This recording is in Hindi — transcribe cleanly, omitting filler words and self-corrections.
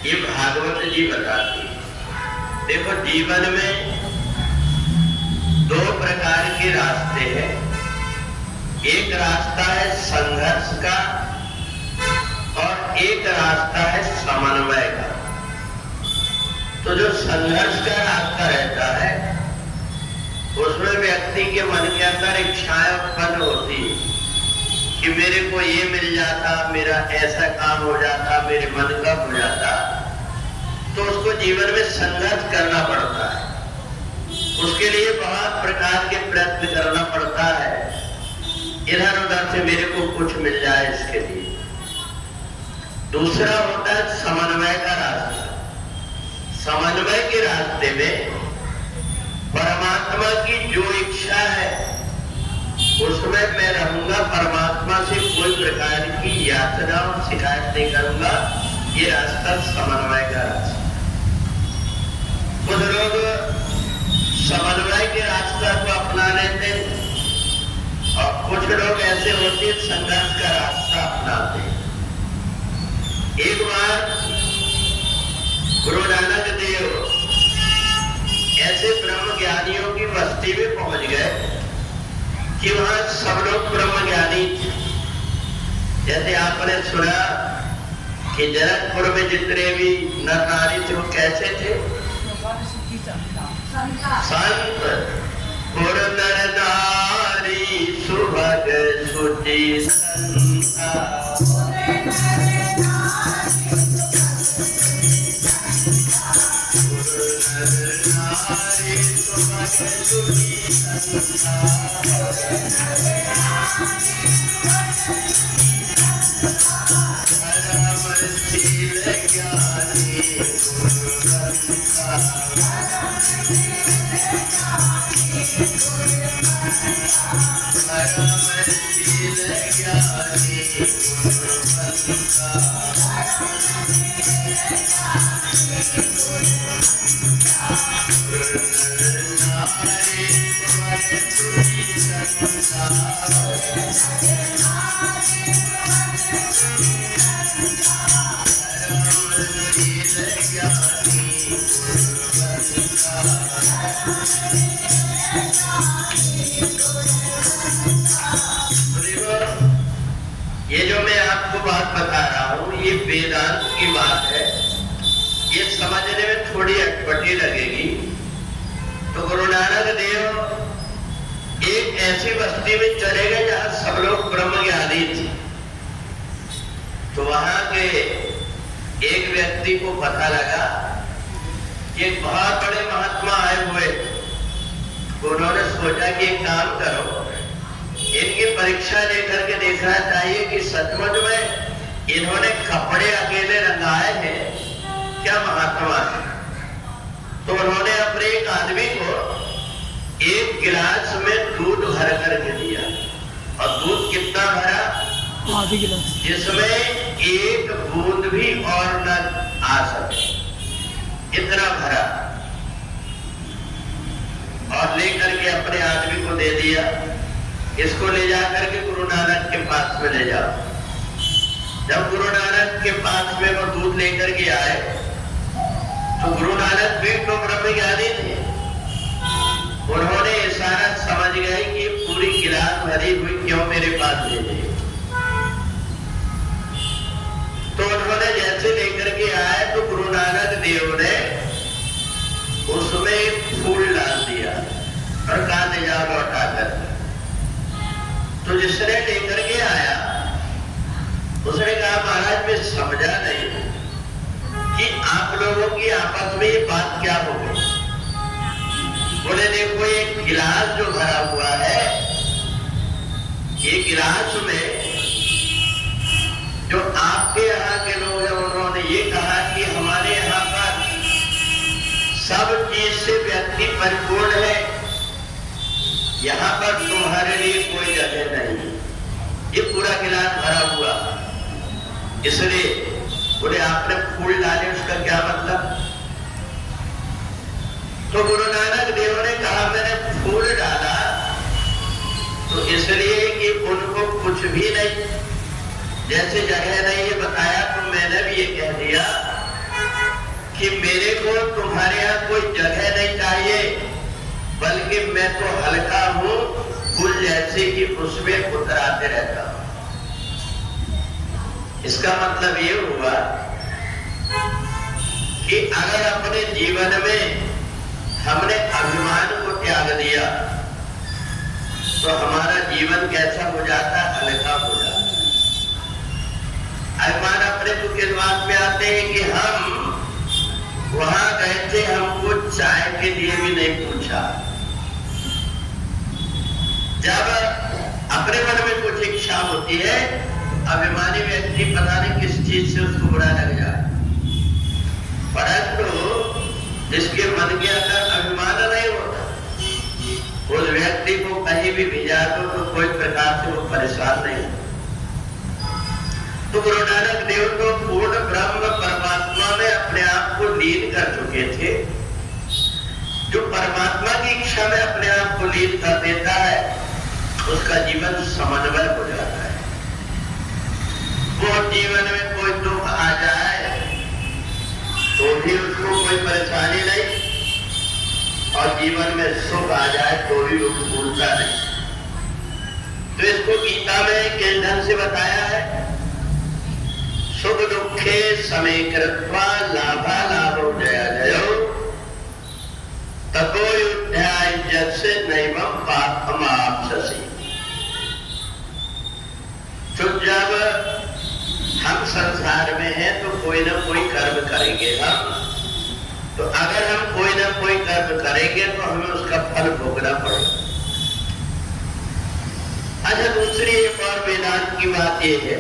ये भागवत जी बताती है। देखो, जीवन में दो प्रकार के रास्ते हैं। एक रास्ता है संघर्ष का और एक रास्ता है समन्वय का। तो जो संघर्ष का रास्ता रहता है उसमें व्यक्ति के मन के अंदर इच्छाएं उत्पन्न होती है कि मेरे को ये मिल जाता, मेरा ऐसा काम हो जाता, मेरे मन का हो जाता। तो उसको जीवन में संघर्ष करना पड़ता है, उसके लिए बहुत प्रकार के प्रयत्न करना पड़ता है, इधर उधर से मेरे को कुछ मिल जाए इसके लिए। दूसरा होता है समन्वय का रास्ता। समन्वय के रास्ते में परमात्मा की जो इच्छा है उसमें मैं रहूंगा, परमात्मा से कोई प्रकार की याचना और शिकायत नहीं करूंगा। ये रास्ता समन्वय का रास्ता। कुछ लोग समन्वय के रास्ता को अपना लेते हैं और कुछ लोग ऐसे होते हैं संघर्ष का रास्ता अपनाते हैं। एक बार गुरु नानक देव ऐसे ब्रह्म ज्ञानियों की बस्ती में पहुंच गए कि वहां सब लोग ब्रह्म ज्ञानी थे। जैसे आपने सुना कि जनकपुर में जितने भी नर नारी थे वो कैसे थे? संत पुर नर नारी सुभग सुचि संता। ये जो मैं आपको बात बता रहा हूं ये वेदांत की बात है। ये समझने में थोड़ी अटपटी लगेगी। तो गुरु नानक देव एक ऐसी बस्ती में चले गए जहां सब लोग ब्रह्म ज्ञानी थे। तो वहां के एक व्यक्ति को पता लगा कि एक बहुत बड़े महात्मा आए हुए। उन्होंने सोचा कि एक काम करो, इनकी परीक्षा लेकर के देखना चाहिए कि सचमुच में इन्होंने कपड़े अकेले रंगाए हैं क्या महात्मा है। तो उन्होंने अपने एक आदमी को एक गिलास में दूध भर करके दिया। और दूध कितना भरा? आधी गिलास, जिसमें एक बूंद भी और न आ सके, इतना भरा। और लेकर के अपने आदमी को दे दिया, इसको ले जाकर के गुरु नानक के पास में ले जाओ। जब गुरु नानक के पास में वो दूध लेकर के आए तो गुरु नानक भी तो ब्रह्म ज्ञानी थे। उन्होंने इशारा समझ गए कि पूरी गिलास भरी हुई क्यों मेरे पास भेजी। तो उन्होंने जैसे लेकर के आए तो गुरु नानक देव ने उसमें फूल डाल दिया और कहा ले जाओ लौटा कर। तो जिसने लेकर के आया उसने कहा महाराज मैं समझा नहीं कि आप लोगों की आपस में ये बात क्या हो गई। बोले देखो एक गिलास जो भरा हुआ है, ये गिलास में जो आपके यहाँ के लोग हैं उन्होंने ये कहा कि हमारे यहाँ पर सब चीज से व्यक्ति परिपूर्ण है, यहाँ पर तुम्हारे लिए कोई जगह नहीं। ये पूरा गिलास भरा हुआ, इसलिए बोले आपने फूल डाले उसका क्या मतलब। तो गुरु नानक देव ने कहा मैंने फूल डाला तो इसलिए कि उनको कुछ भी नहीं, जैसे जगह नहीं ये बताया तो मैंने भी ये कह दिया कि मेरे को तुम्हारे यहाँ कोई जगह नहीं चाहिए, बल्कि मैं तो हल्का हूं, फूल जैसे कि उसमें उतराते रहता हूं। इसका मतलब ये हुआ कि अगर अपने जीवन में हमने अभिमान को त्याग दिया तो हमारा जीवन कैसा हो जाता है? हल्का हो जाता है। अभिमान अपने को किस बात में आते हैं कि हम वहां गए थे, हमको चाय के लिए भी नहीं पूछा। जब अपने मन में कुछ इच्छा होती है, अभिमानी व्यक्ति पता नहीं किस चीज से उसको बुरा लग जाए, परंतु जिसके मन के अंदर अभिमान नहीं होता, उस व्यक्ति को कहीं भी भिजा दो तो कोई प्रकार से वो परेशान नहीं होता। तो गुरु नानक देव तो पूर्ण ब्रह्म परमात्मा में अपने आप को लीन कर चुके थे। जो परमात्मा की इच्छा में अपने आप को लीन कर देता है, उसका जीवन समन्वय हो जाता है। वो जीवन में कोई दुख आ जाए तो भी उसको कोई परेशानी नहीं, और जीवन में सुख आ जाए तो भी उसको भूलता नहीं। तो इसको गीता में किस ढंग से बताया है? सुख दुखे समे कृत्वा लाभा लाभो जया जयो ततो युध्याय जस्य नैवं पापम आपससि। तो जब हम संसार में हैं तो कोई ना कोई कर्म करेंगे हम, तो अगर हम कोई ना कोई कर्म करेंगे तो हमें उसका फल भोगना पड़ेगा। अच्छा, दूसरी एक और वेदांत की बात यह है